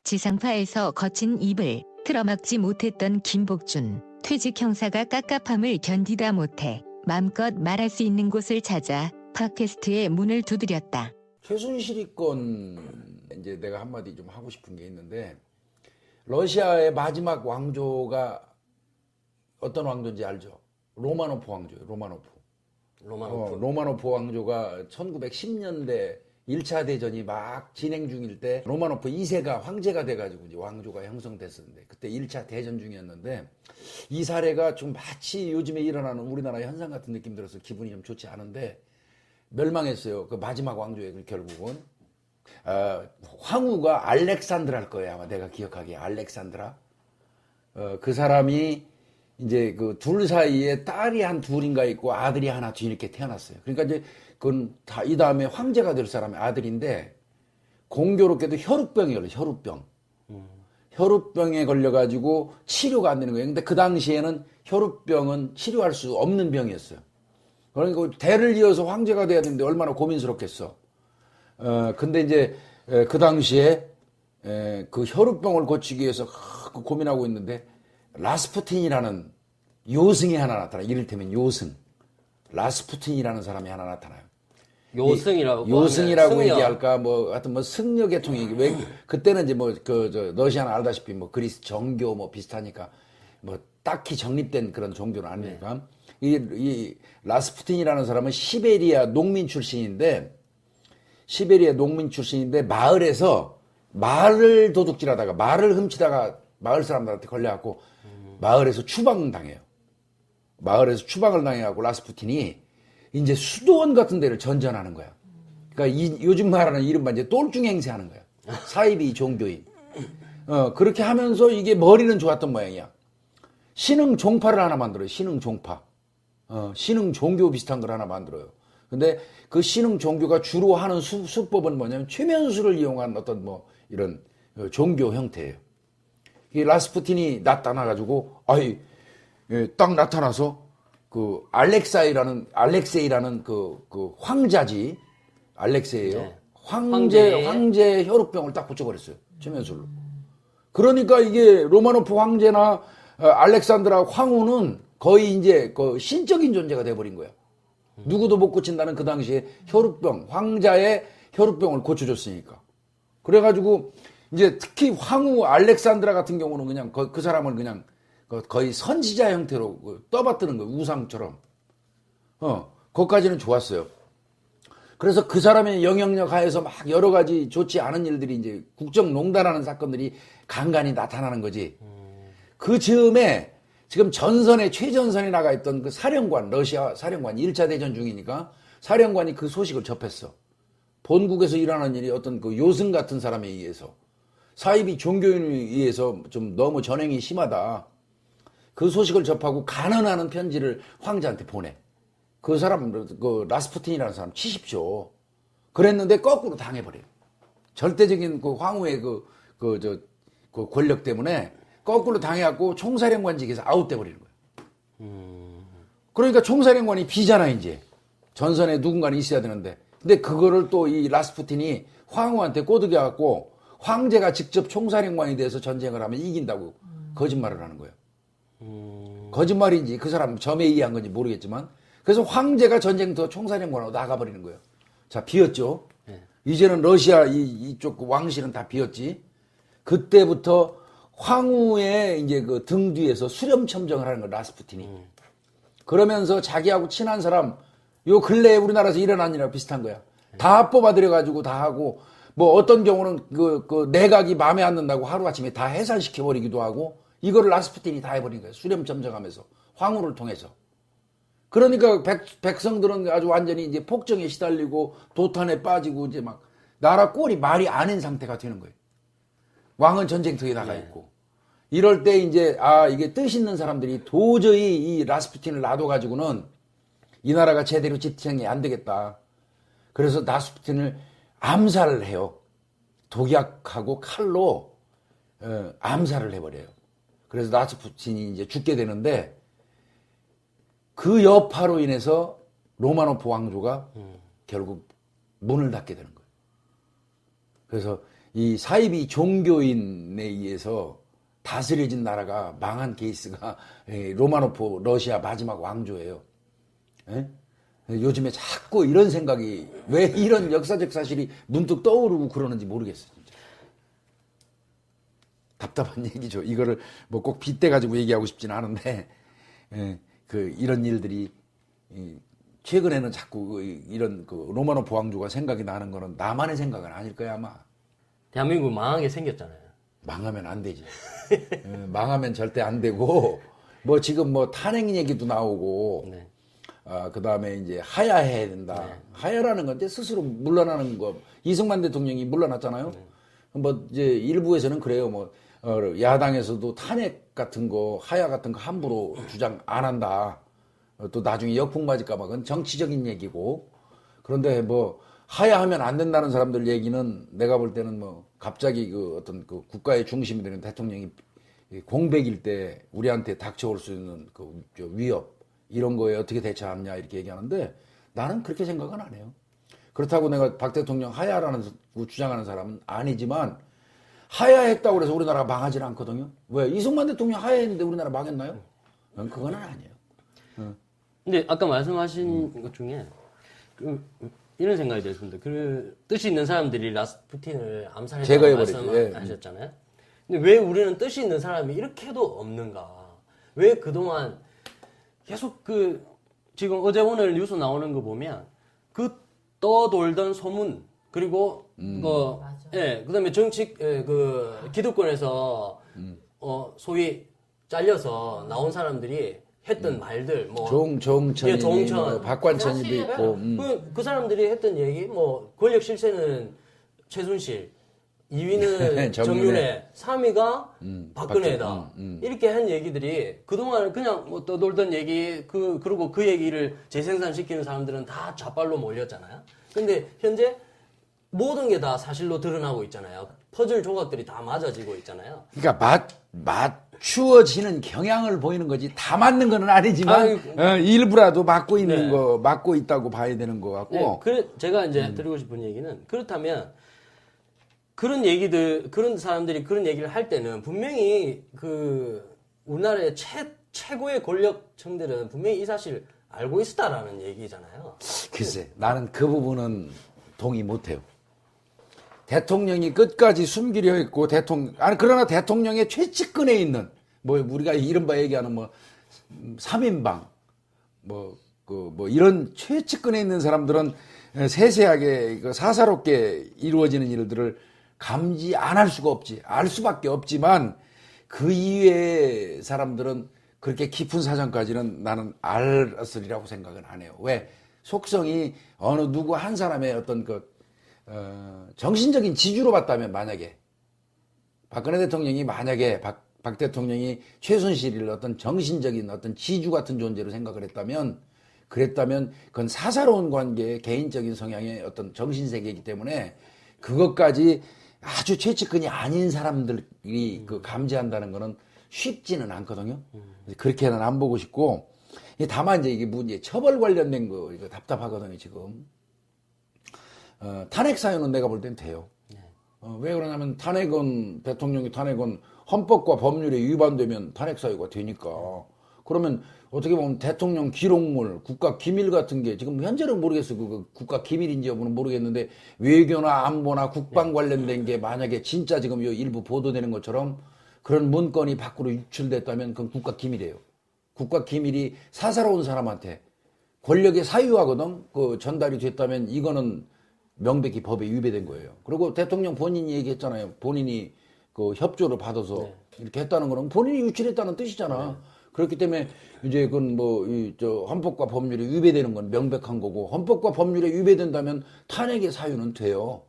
지상파에서 거친 입을 틀어막지 못했던 김복준. 퇴직 형사가 깝깝함을 견디다 못해 맘껏 말할 수 있는 곳을 찾아 팟캐스트의 문을 두드렸다. 최순실이 건 이제 내가 한마디 좀 하고 싶은 게 있는데, 러시아의 마지막 왕조가 어떤 왕조인지 알죠? 로마노프 왕조예요. 로마노프 왕조가 1910년대 1차 대전이 막 진행 중일 때 로마노프 2세가 황제가 돼가지고 이제 왕조가 형성됐었는데, 그때 1차 대전 중이었는데, 이 사례가 좀 마치 요즘에 일어나는 우리나라 현상 같은 느낌 들어서 기분이 좀 좋지 않은데, 멸망했어요. 그 마지막 왕조에 결국은. 황후가 알렉산드라일 거예요. 아마 내가 기억하기에 알렉산드라. 그 사람이 이제 그 둘 사이에 딸이 한 둘인가 있고 아들이 하나 뒤늦게 태어났어요. 그러니까 이제 그건 다 이 다음에 황제가 될 사람의 아들인데, 공교롭게도 혈우병이 걸려. 혈우병에 걸려가지고 치료가 안 되는 거예요. 근데 그 당시에는 혈우병은 치료할 수 없는 병이었어요. 그러니까 대를 이어서 황제가 돼야 되는데 얼마나 고민스럽겠어. 근데 이제 그 당시에 그 혈우병을 고치기 위해서 고민하고 있는데, 라스푸틴이라는 요승이 하나 나타나요. 이를테면 요승. 라스푸틴이라는 사람이 하나 나타나요. 요승이라고 얘기할까, 뭐, 하여튼 뭐, 승려 계통이, 왜, 그때는 이제 뭐, 러시아는 알다시피 뭐, 그리스 정교 뭐 비슷하니까, 뭐, 딱히 정립된 그런 종교는 아니니까. 이 라스푸틴이라는 사람은 시베리아 농민 출신인데, 마을에서 말을 도둑질하다가, 말을 훔치다가 마을 사람들한테 걸려갖고, 마을에서 추방당해요. 마을에서 추방을 당해갖고 라스푸틴이 이제 수도원 같은 데를 전전하는 거야. 그러니까 요즘 말하는 이른바 이제 똘중 행세하는 거야. 사이비 종교인. 그렇게 하면서 이게 머리는 좋았던 모양이야. 신흥 종파를 하나 만들어요. 신흥 종파. 신흥 종교 비슷한 걸 하나 만들어요. 근데 그 신흥 종교가 주로 하는 수법은 뭐냐면 최면수를 이용한 어떤 뭐 이런 종교 형태예요. 이 라스푸틴이 나타나가지고, 딱 나타나서 그 알렉세이라는 그 황자지, 알렉세이예요. 네. 황제 혈우병을 딱 붙여버렸어요. 최면술로. 그러니까 이게 로마노프 황제나 알렉산드라 황후는 거의 이제 그 신적인 존재가 돼버린 거야. 누구도 못 고친다는 그 당시에 황자의 혈우병을 고쳐줬으니까. 그래가지고 이제 특히 황후 알렉산드라 같은 경우는 그냥 그 사람을 그냥 거의 선지자 형태로 떠받드는 거예요. 우상처럼. 거기까지는 좋았어요. 그래서 그 사람의 영향력 하에서 막 여러 가지 좋지 않은 일들이 이제 국정농단하는 사건들이 간간히 나타나는 거지. 그 즈음에 지금 최전선에 나가 있던 그 사령관, 러시아 사령관, 1차 대전 중이니까 사령관이 그 소식을 접했어. 본국에서 일어나는 일이 어떤 그 요승 같은 사람에 의해서, 사이비 종교인에 의해서 좀 너무 전횡이 심하다. 그 소식을 접하고 간언하는 편지를 황제한테 보내. 그 사람, 그 라스푸틴이라는 사람 치십시오. 그랬는데 거꾸로 당해버려요. 절대적인 그 황후의 그 권력 때문에 거꾸로 당해갖고 총사령관직에서 아웃돼버리는 거예요. 그러니까 총사령관이 비잖아, 이제. 전선에 누군가는 있어야 되는데. 근데 그거를 또 이 라스푸틴이 황후한테 꼬드겨갖고 황제가 직접 총사령관이 돼서 전쟁을 하면 이긴다고 거짓말을 하는 거예요. 거짓말인지 그 사람 점에 의한 건지 모르겠지만, 그래서 황제가 전쟁터 총사령관으로 나가버리는 거예요. 자, 비었죠. 네. 이제는 러시아 이쪽 왕실은 다 비었지. 그때부터 황후의 이제 그 등 뒤에서 수렴첨정을 하는 거예요, 라스푸틴이. 그러면서 자기하고 친한 사람, 요 근래에 우리나라에서 일어난 일이랑 비슷한 거야. 다 뽑아들여가지고 다 하고, 뭐 어떤 경우는 그 내각이 마음에 안 든다고 하루아침에 다 해산시켜버리기도 하고, 이거를 라스푸틴이 다 해버린 거예요. 수렴첨정하면서. 황후를 통해서. 그러니까 백성들은 아주 완전히 이제 폭정에 시달리고 도탄에 빠지고 이제 막 나라 꼴이 말이 아닌 상태가 되는 거예요. 왕은 전쟁터에 나가 있고. 이럴 때 이제 이게 뜻 있는 사람들이 도저히 이 라스푸틴을 놔둬가지고는 이 나라가 제대로 지탱이 안 되겠다. 그래서 라스푸틴을 암살을 해요. 독약하고 칼로 암살을 해버려요. 그래서 라스푸틴이 이제 죽게 되는데, 그 여파로 인해서 로마노프 왕조가 결국 문을 닫게 되는 거예요. 그래서 이 사이비 종교인에 의해서 다스려진 나라가 망한 케이스가 로마노프 러시아 마지막 왕조예요. 예? 요즘에 자꾸 이런 생각이 왜 이런 역사적 사실이 문득 떠오르고 그러는지 모르겠어요. 진짜. 답답한 얘기죠. 이거를 뭐 꼭 빗대 가지고 얘기하고 싶지는 않은데 이런 일들이 최근에는 자꾸 이런 로마노프 왕조가 생각이 나는 거는 나만의 생각은 아닐 거야 아마. 대한민국 망하게 생겼잖아요. 망하면 안 되지. 망하면 절대 안 되고 뭐 지금 뭐 탄핵 얘기도 나오고 네. 그 다음에 이제 하야해야 된다. 네. 하야라는 건데 스스로 물러나는 거. 이승만 대통령이 물러났잖아요. 뭐 이제 일부에서는 그래요. 뭐 야당에서도 탄핵 같은 거, 하야 같은 거 함부로 주장 안 한다. 또 나중에 역풍 맞을까 봐 그건 정치적인 얘기고. 그런데 뭐 하야하면 안 된다는 사람들 얘기는 내가 볼 때는 뭐 갑자기 어떤 국가의 중심이 되는 대통령이 공백일 때 우리한테 닥쳐올 수 있는 위협 이런 거에 어떻게 대처하느냐 이렇게 얘기하는데 나는 그렇게 생각은 안 해요. 그렇다고 내가 박 대통령 하야라는 주장하는 사람은 아니지만 하야했다고 해서 우리나라가 망하지는 않거든요. 왜? 이승만 대통령 하야했는데 우리나라 망했나요? 그거는 아니에요. 근데 아까 말씀하신 것 중에 이런 생각이 들었습니다. 뜻이 있는 사람들이 라스푸틴을 암살했다고 제거해버렸죠. 말씀하셨잖아요. 근데 왜 우리는 뜻이 있는 사람이 이렇게도 없는가? 왜 그동안 계속 지금 어제 오늘 뉴스 나오는 거 보면 떠돌던 소문 그리고 그다음에 정치 기득권에서 소위 잘려서 나온 사람들이 했던 말들 뭐 조홍천이 뭐 박관천이도 있고 그 사람들이 했던 얘기 뭐 권력 실세는 최순실 2위는 정윤회 3위가 박근혜다 이렇게 한 얘기들이 그동안 그냥 뭐 떠돌던 얘기 그리고 그 얘기를 재생산시키는 사람들은 다 좌빨로 몰렸잖아요. 근데 현재 모든 게 다 사실로 드러나고 있잖아요. 퍼즐 조각들이 다 맞아지고 있잖아요. 그러니까 맞추어지는 경향을 보이는 거지 다 맞는 건 아니지만 일부라도 맞고 있는 거 맞고 있다고 봐야 되는 것 같고. 제가 이제 드리고 싶은 얘기는 그렇다면 그런 얘기들 그런 사람들이 그런 얘기를 할 때는 분명히 우리나라의 최고의 권력층들은 분명히 이 사실 알고 있었다라는 얘기잖아요. 글쎄 나는 그 부분은 동의 못해요. 대통령이 끝까지 숨기려 했고 그러나 대통령의 최측근에 있는 뭐 우리가 이른바 얘기하는 뭐 3인방 뭐 이런 최측근에 있는 사람들은 세세하게 사사롭게 이루어지는 일들을 감지 안 할 수가 없지. 알 수밖에 없지만 그 이외의 사람들은 그렇게 깊은 사정까지는 나는 알았으리라고 생각은 안 해요. 왜? 속성이 어느 누구 한 사람의 어떤 정신적인 지주로 봤다면 만약에 박근혜 대통령이 만약에 박 대통령이 최순실을 어떤 정신적인 어떤 지주 같은 존재로 생각을 했다면 그건 사사로운 관계의 개인적인 성향의 어떤 정신세계이기 때문에 그것까지 아주 최측근이 아닌 사람들이 감지한다는 거는 쉽지는 않거든요. 그렇게는 안 보고 싶고 다만 이제 이게 처벌 관련된 거 이거 답답하거든요 지금. 탄핵 사유는 내가 볼 땐 돼요. 왜 그러냐면 대통령이 탄핵은 헌법과 법률에 위반되면 탄핵 사유가 되니까. 그러면 어떻게 보면 대통령 기록물, 국가 기밀 같은 게 지금 현재는 모르겠어요. 국가 기밀인지 여부는 모르겠는데 외교나 안보나 국방 관련된 게 만약에 진짜 지금 일부 보도되는 것처럼 그런 문건이 밖으로 유출됐다면 그건 국가 기밀이에요. 국가 기밀이 사사로운 사람한테 권력의 사유하거든 전달이 됐다면 이거는 명백히 법에 위배된 거예요. 그리고 대통령 본인이 얘기했잖아요. 본인이 협조를 받아서 이렇게 했다는 거는 본인이 유출했다는 뜻이잖아. 그렇기 때문에 이제 그건 헌법과 법률에 위배되는 건 명백한 거고 헌법과 법률에 위배된다면 탄핵의 사유는 돼요.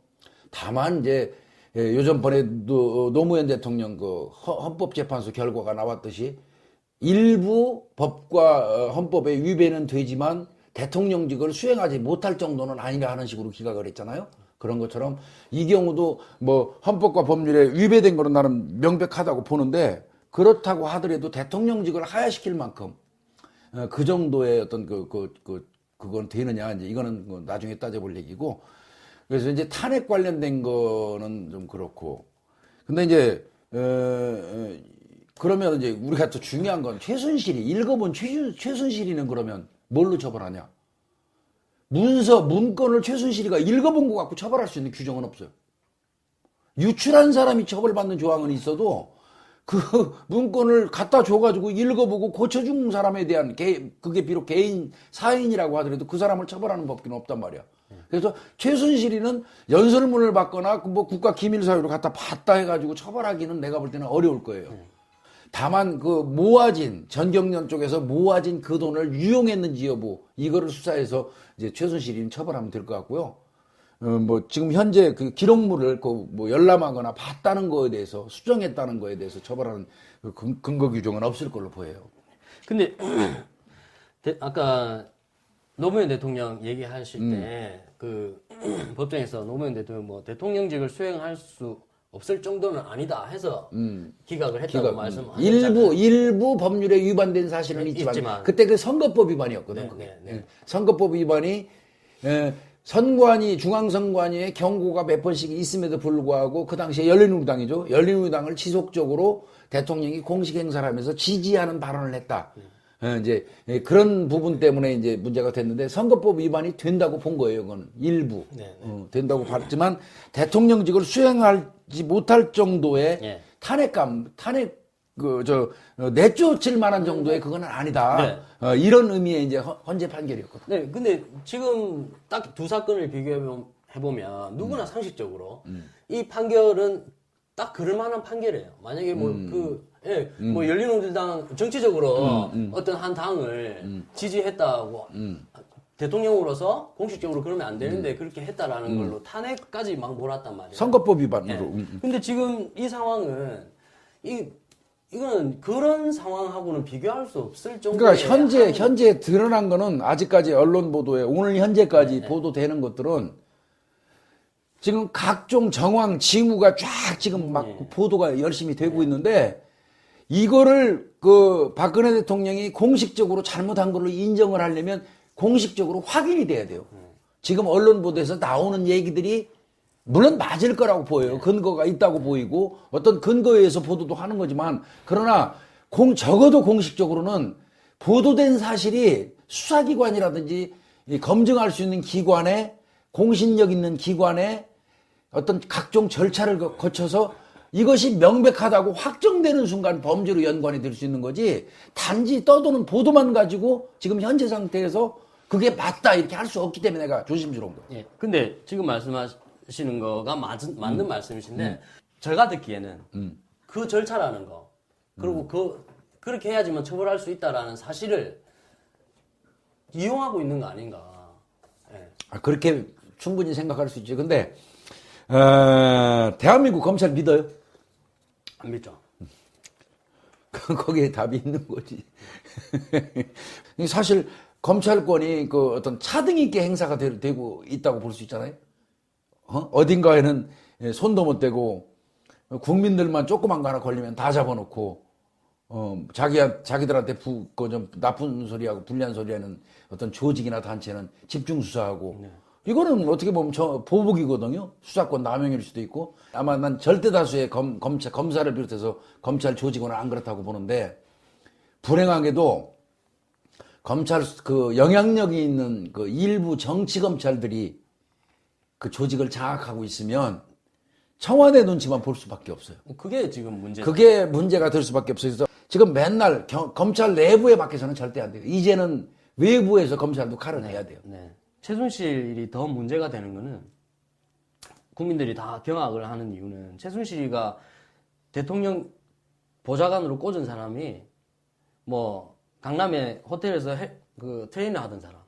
다만 이제 요전번에도 노무현 대통령 헌법재판소 결과가 나왔듯이 일부 법과 헌법에 위배는 되지만 대통령직을 수행하지 못할 정도는 아니라 하는 식으로 기각을 했잖아요. 그런 것처럼 이 경우도 뭐 헌법과 법률에 위배된 거는 나는 명백하다고 보는데 그렇다고 하더라도 대통령직을 하야시킬 만큼 그 정도의 어떤 그건 되느냐 이제 이거는 나중에 따져볼 얘기고 그래서 이제 탄핵 관련된 거는 좀 그렇고. 근데 이제, 그러면 이제 우리가 또 중요한 건 최순실이, 읽어본 최순실이는 그러면 뭘로 처벌하냐? 문건을 최순실이가 읽어본 거 갖고 처벌할 수 있는 규정은 없어요. 유출한 사람이 처벌받는 조항은 있어도 그 문건을 갖다 줘가지고 읽어보고 고쳐준 사람에 대한 그게 비록 개인 사인이라고 하더라도 그 사람을 처벌하는 법규는 없단 말이야. 그래서 최순실이는 연설문을 받거나 뭐 국가 기밀 사유로 갖다 봤다 해가지고 처벌하기는 내가 볼 때는 어려울 거예요. 다만 그 모아진 전경련 쪽에서 모아진 그 돈을 유용했는지 여부 이거를 수사해서 이제 최순실이는 처벌하면 될 것 같고요. 뭐 지금 현재 그 기록물을 뭐 열람하거나 봤다는 거에 대해서 수정했다는 거에 대해서 처벌하는 그 근거 규정은 없을 걸로 보여요. 근데 아까 노무현 대통령 얘기하실 때 그 법정에서 노무현 대통령 뭐 대통령직을 수행할 수 없을 정도는 아니다 해서 기각을 했다고 말씀하셨잖아요. 일부 법률에 위반된 사실은 있지만 그때 그 선거법 위반이었거든. 그게. 선거법 위반이 선관위 중앙선관위의 경고가 몇 번씩 있음에도 불구하고 그 당시에 열린우리당이죠. 열린우리당을 지속적으로 대통령이 공식 행사를 하면서 지지하는 발언을 했다. 이제 그런 부분 때문에 이제 문제가 됐는데 선거법 위반이 된다고 본 거예요. 그건 일부 된다고 봤지만 대통령직을 수행하지 못할 정도의 탄핵 내쫓을 만한 정도의 그건 아니다. 이런 의미의 이제 헌재 판결이었거든요. 네, 근데 지금 딱 두 사건을 비교해보면 누구나 상식적으로 이 판결은 딱 그럴 만한 판결이에요. 만약에 뭐 열린우리당 정치적으로 어떤 한 당을 지지했다고 대통령으로서 공식적으로 그러면 안 되는데 그렇게 했다라는 걸로 탄핵까지 막 몰았단 말이에요. 선거법 위반으로. 근데 지금 이 상황은 이거는 그런 상황하고는 비교할 수 없을 정도의. 그러니까 현재 드러난 거는 아직까지 언론 보도에 오늘 현재까지 보도되는 것들은 지금 각종 정황, 징후가 쫙 지금 막 보도가 열심히 되고 있는데 이거를 그 박근혜 대통령이 공식적으로 잘못한 걸로 인정을 하려면 공식적으로 확인이 돼야 돼요. 지금 언론 보도에서 나오는 얘기들이 물론 맞을 거라고 보여요. 근거가 있다고 보이고 어떤 근거에 의해서 보도도 하는 거지만 그러나 적어도 공식적으로는 보도된 사실이 수사기관이라든지 검증할 수 있는 기관에 공신력 있는 기관에 어떤 각종 절차를 거쳐서 이것이 명백하다고 확정되는 순간 범죄로 연관이 될 수 있는 거지 단지 떠도는 보도만 가지고 지금 현재 상태에서 그게 맞다 이렇게 할 수 없기 때문에 내가 조심스러운 거예요. 예. 근데 지금 말씀하시는 거가 맞는 말씀이신데 제가 듣기에는 그 절차라는 거 그리고 그렇게 해야지만 처벌할 수 있다라는 사실을 이용하고 있는 거 아닌가. 예. 그렇게 충분히 생각할 수 있지. 근데 대한민국 검찰 믿어요? 안 믿죠. 거기에 답이 있는 거지. 사실 검찰권이 그 어떤 차등 있게 행사가 되고 있다고 볼 수 있잖아요. 어딘가에는 손도 못 대고 국민들만 조그만 거 하나 걸리면 다 잡아놓고 자기들한테 좀 나쁜 소리하고 불리한 소리하는 어떤 조직이나 단체는 집중 수사하고 이거는 어떻게 보면 보복이거든요. 수사권 남용일 수도 있고 아마 난 절대 다수의 검사를 비롯해서 검찰 조직은 안 그렇다고 보는데 불행하게도 검찰 그 영향력이 있는 그 일부 정치 검찰들이 그 조직을 장악하고 있으면 청와대 눈치만 볼 수밖에 없어요. 그게 지금 문제죠. 그게 문제가 될 수밖에 없어요. 그래서 지금 맨날 검찰 내부에 밖에서는 절대 안 돼요. 이제는 외부에서 검찰도 칼을 내야 돼요. 네. 최순실이 더 문제가 되는 거는 국민들이 다 경악을 하는 이유는 최순실이가 대통령 보좌관으로 꽂은 사람이 뭐 강남의 호텔에서 그 트레이너 하던 사람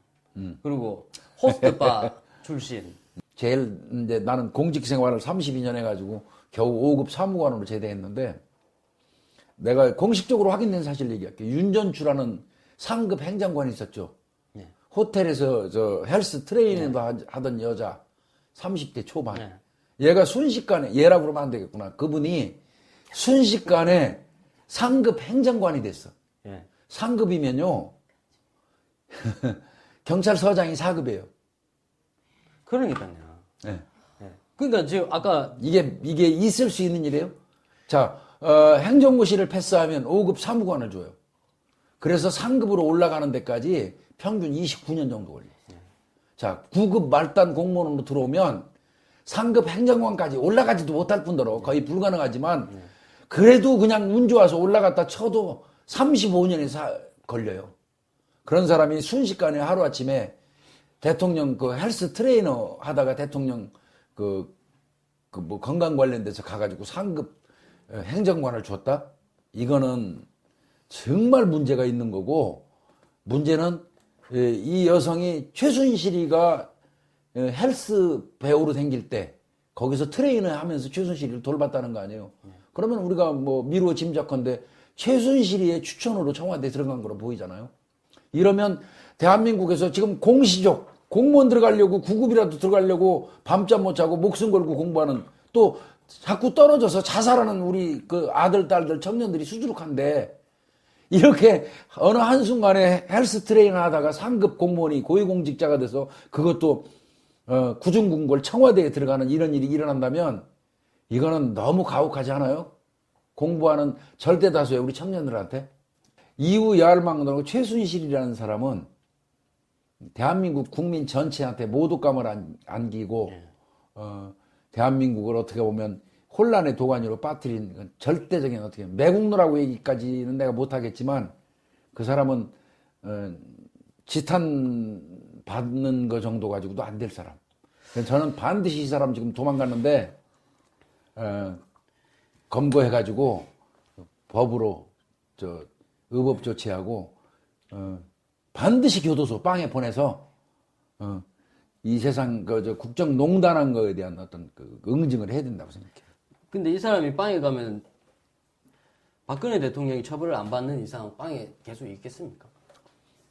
그리고 호스트바 출신 제일 이제 나는 공직 생활을 32년 해가지고 겨우 5급 사무관으로 제대했는데 내가 공식적으로 확인된 사실 얘기할게요. 윤전추라는 상급 행정관이 있었죠. 네. 호텔에서 저 헬스 트레이닝도 하던 여자 30대 초반. 얘가 순식간에 얘라고 그러면 안 되겠구나. 그분이 순식간에 상급 행정관이 됐어. 네. 상급이면요 경찰서장이 4급이에요. 그러니까요. 네. 그러니까 지금 아까 이게 있을 수 있는 일이에요? 자, 행정고시를 패스하면 5급 사무관을 줘요. 그래서 상급으로 올라가는 데까지 평균 29년 정도 걸려요. 자, 9급 말단 공무원으로 들어오면 상급 행정관까지 올라가지도 못할 뿐더러 거의 불가능하지만 그래도 그냥 운 좋아서 올라갔다 쳐도 35년이 걸려요. 그런 사람이 순식간에 하루아침에 대통령 그 헬스 트레이너 하다가 대통령 뭐 건강 관련돼서 가가지고 상급 행정관을 줬다? 이거는 정말 문제가 있는 거고, 문제는 이 여성이 최순실이가 헬스 배우로 생길 때 거기서 트레이너 하면서 최순실이를 돌봤다는 거 아니에요. 그러면 우리가 뭐 미루어 짐작컨대 최순실이의 추천으로 청와대에 들어간 거로 보이잖아요. 이러면 대한민국에서 지금 공시적 공무원 들어가려고 9급이라도 들어가려고 밤잠 못 자고 목숨 걸고 공부하는, 또 자꾸 떨어져서 자살하는 우리 그 아들 딸들 청년들이 수두룩한데, 이렇게 어느 한순간에 헬스 트레이너 하다가 상급 공무원이 고위공직자가 돼서 그것도 구중궁궐 청와대에 들어가는 이런 일이 일어난다면 이거는 너무 가혹하지 않아요? 공부하는 절대 다수의 우리 청년들한테. 이후 야을망당하고 최순실이라는 사람은 대한민국 국민 전체한테 모독감을 안기고 대한민국을 어떻게 보면 혼란의 도가니로 빠뜨린 절대적인 어떻게 매국노라고 얘기까지는 내가 못하겠지만, 그 사람은 지탄 받는 거 정도 가지고도 안 될 사람. 저는 반드시 이 사람 지금 도망갔는데 검거해가지고 법으로 의법 조치하고 반드시 교도소 빵에 보내서 이 세상 국정농단한 거에 대한 어떤 응징을 해야 된다고 생각해요. 근데 이 사람이 빵에 가면 박근혜 대통령이 처벌을 안 받는 이상 빵에 계속 있겠습니까?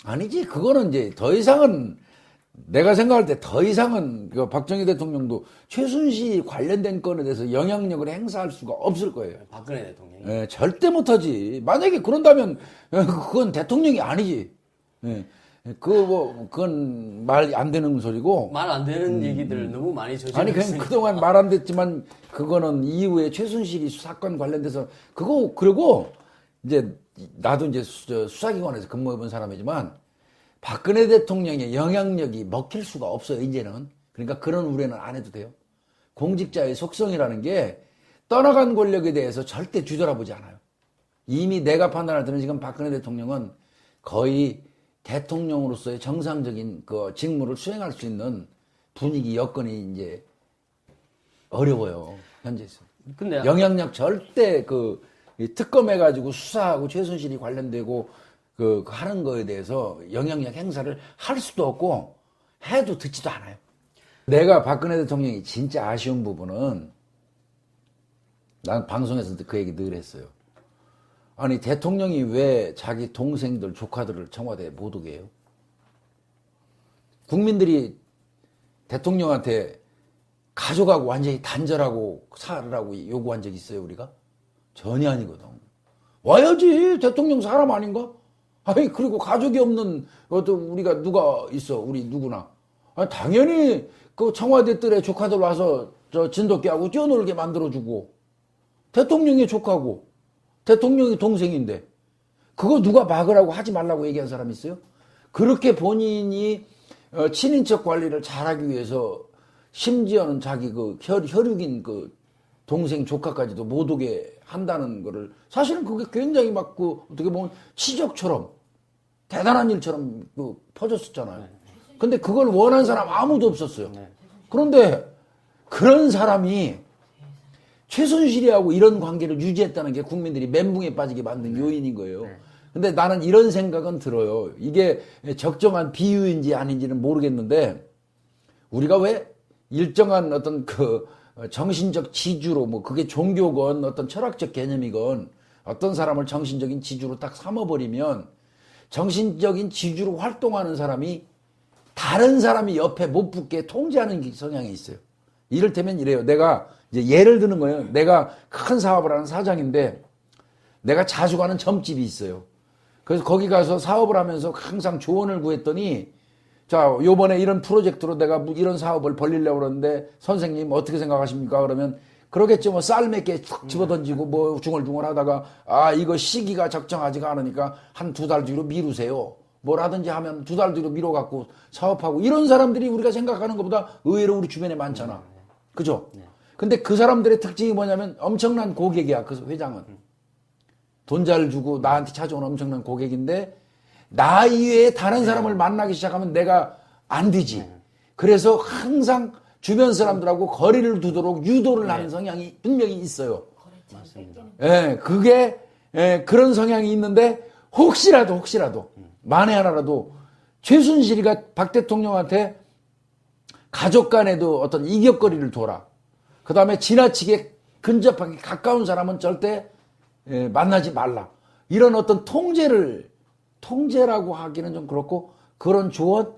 아니지. 그거는 이제 더 이상은, 내가 생각할 때 더 이상은 박정희 대통령도 최순실 관련된 건에 대해서 영향력을 행사할 수가 없을 거예요. 박근혜 대통령이? 예, 절대 못하지. 만약에 그런다면 그건 대통령이 아니지. 예. 그건 말 안 되는 소리고. 말 안 되는 얘기들 너무 많이 저지르고 아니, 그냥 그동안 말 안 됐지만, 그거는 이후에 최순실이 사건 관련돼서, 그리고, 이제, 나도 이제 수사기관에서 근무해본 사람이지만, 박근혜 대통령의 영향력이 먹힐 수가 없어요, 이제는. 그러니까 그런 우려는 안 해도 돼요. 공직자의 속성이라는 게, 떠나간 권력에 대해서 절대 뒤돌아보지 않아요. 이미 내가 판단할 때는 지금 박근혜 대통령은 거의 대통령으로서의 정상적인 그 직무를 수행할 수 있는 분위기, 여건이 이제 어려워요, 현재에서. 근데 영향력 절대 특검해가지고 수사하고 최순실이 관련되고 하는 거에 대해서 영향력 행사를 할 수도 없고 해도 듣지도 않아요. 내가 박근혜 대통령이 진짜 아쉬운 부분은, 난 방송에서도 그 얘기 늘 했어요. 아니, 대통령이 왜 자기 동생들, 조카들을 청와대에 못 오게 해요? 국민들이 대통령한테 가족하고 완전히 단절하고 살으라고 요구한 적 있어요, 우리가? 전혀 아니거든. 와야지, 대통령 사람 아닌가? 아니, 그리고 가족이 없는 우리가 누가 있어, 우리 누구나. 아니, 당연히 그 청와대 뜰에 조카들 와서 진돗개하고 뛰어놀게 만들어주고, 대통령의 조카고 대통령이 동생인데 그거 누가 막으라고 하지 말라고 얘기한 사람이 있어요? 그렇게 본인이 친인척 관리를 잘하기 위해서 심지어는 자기 혈육인 동생 조카까지도 못 오게 한다는 거를, 사실은 그게 굉장히 막 어떻게 보면 치적처럼 대단한 일처럼 퍼졌었잖아요. 근데 그걸 원한 사람 아무도 없었어요. 그런데 그런 사람이 최순실이하고 이런 관계를 유지했다는 게 국민들이 멘붕에 빠지게 만든 요인인 거예요. 근데 나는 이런 생각은 들어요. 이게 적정한 비유인지 아닌지는 모르겠는데, 우리가 왜 일정한 어떤 정신적 지주로, 그게 종교건 어떤 철학적 개념이건 어떤 사람을 정신적인 지주로 딱 삼아버리면 정신적인 지주로 활동하는 사람이 다른 사람이 옆에 못 붙게 통제하는 성향이 있어요. 이를테면 이래요. 내가 이제 예를 드는 거예요. 내가 큰 사업을 하는 사장인데 내가 자주 가는 점집이 있어요. 그래서 거기 가서 사업을 하면서 항상 조언을 구했더니 자, 요번에 이런 프로젝트로 내가 이런 사업을 벌리려고 그러는데 선생님 어떻게 생각하십니까? 그러면 그러겠죠. 뭐 쌀 몇 개 툭 집어던지고 뭐 중얼중얼 하다가 아, 이거 시기가 적정하지가 않으니까 한 2달 뒤로 미루세요. 뭐라든지 하면 2달 뒤로 미뤄갖고 사업하고 이런 사람들이 우리가 생각하는 것보다 의외로 우리 주변에 많잖아. 그죠? 근데 그 사람들의 특징이 뭐냐면 엄청난 고객이야. 그 회장은. 돈 잘 주고 나한테 찾아오는 엄청난 고객인데 나 이외에 다른 사람을 만나기 시작하면 내가 안 되지. 그래서 항상 주변 사람들하고 거리를 두도록 유도를 하는 성향이 분명히 있어요. 맞습니다. 예, 그게 그런 성향이 있는데 혹시라도 만에 하나라도 최순실이가 박 대통령한테 가족 간에도 어떤 이격거리를 둬라. 그 다음에 지나치게 근접하게 가까운 사람은 절대 만나지 말라. 이런 어떤 통제라고 하기는 좀 그렇고 그런 조언,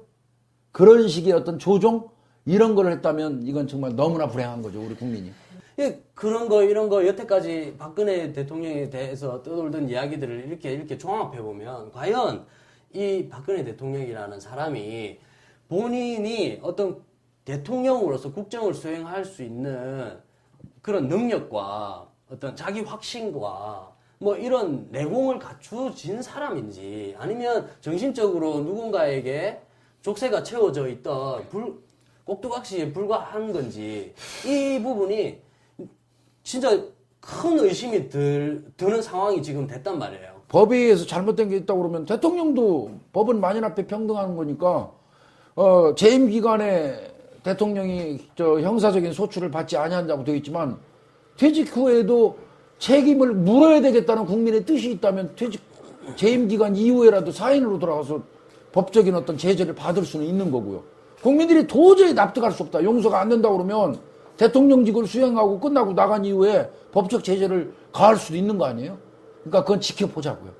그런 식의 어떤 조종 이런 걸 했다면 이건 정말 너무나 불행한 거죠, 우리 국민이. 그런 거 이런 거 여태까지 박근혜 대통령에 대해서 떠돌던 이야기들을 이렇게 종합해 보면 과연 이 박근혜 대통령이라는 사람이 본인이 어떤 대통령으로서 국정을 수행할 수 있는 그런 능력과 어떤 자기 확신과 뭐 이런 내공을 갖추진 사람인지 아니면 정신적으로 누군가에게 족쇄가 채워져 있던 꼭두각시에 불과한 건지 이 부분이 진짜 큰 의심이 드는 상황이 지금 됐단 말이에요. 법에 의해서 잘못된 게 있다고 그러면 대통령도 법은 만인 앞에 평등한 거니까 재임 기간에 대통령이 형사적인 소출을 받지 아니한다고 되어 있지만 퇴직 후에도 책임을 물어야 되겠다는 국민의 뜻이 있다면 재임 기간 이후에라도 사인으로 돌아가서 법적인 어떤 제재를 받을 수는 있는 거고요. 국민들이 도저히 납득할 수 없다. 용서가 안 된다고 그러면 대통령직을 수행하고 끝나고 나간 이후에 법적 제재를 가할 수도 있는 거 아니에요? 그러니까 그건 지켜보자고요.